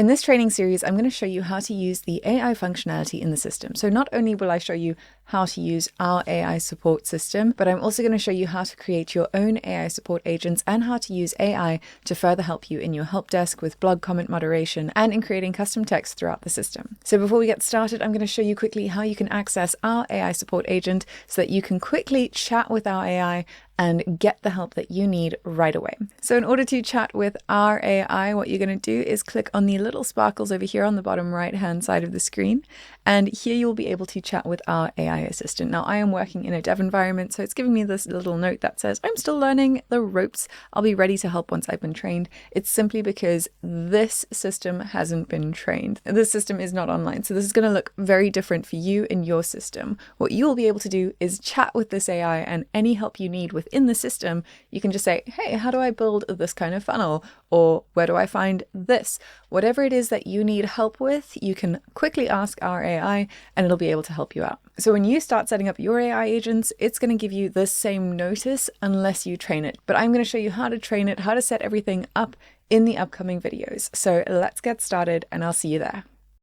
In this training series, I'm going to show you how to use the AI functionality in the system. So not only will I show you how to use our AI support system, but I'm also going to show you how to create your own AI support agents and how to use AI to further help you in your help desk with blog comment moderation and in creating custom text throughout the system. So before we get started, I'm going to show you quickly how you can access our AI support agent so that you can quickly chat with our AI and get the help that you need right away. So in order to chat with our AI, what you're going to do is click on the little sparkles over here on the bottom right hand side of the screen. And here you'll be able to chat with our AI assistant. Now I am working in a dev environment, so it's giving me this little note that says, I'm still learning the ropes. I'll be ready to help once I've been trained. It's simply because this system hasn't been trained. This system is not online. So this is going to look very different for you in your system. What you'll be able to do is chat with this AI, and any help you need within the system, you can just say, hey, how do I build this kind of funnel? Or where do I find this? Whatever it is that you need help with, you can quickly ask our AI and it'll be able to help you out. So when you start setting up your AI agents, it's going to give you the same notice unless you train it. But I'm going to show you how to train it, how to set everything up in the upcoming videos. So let's get started and I'll see you there.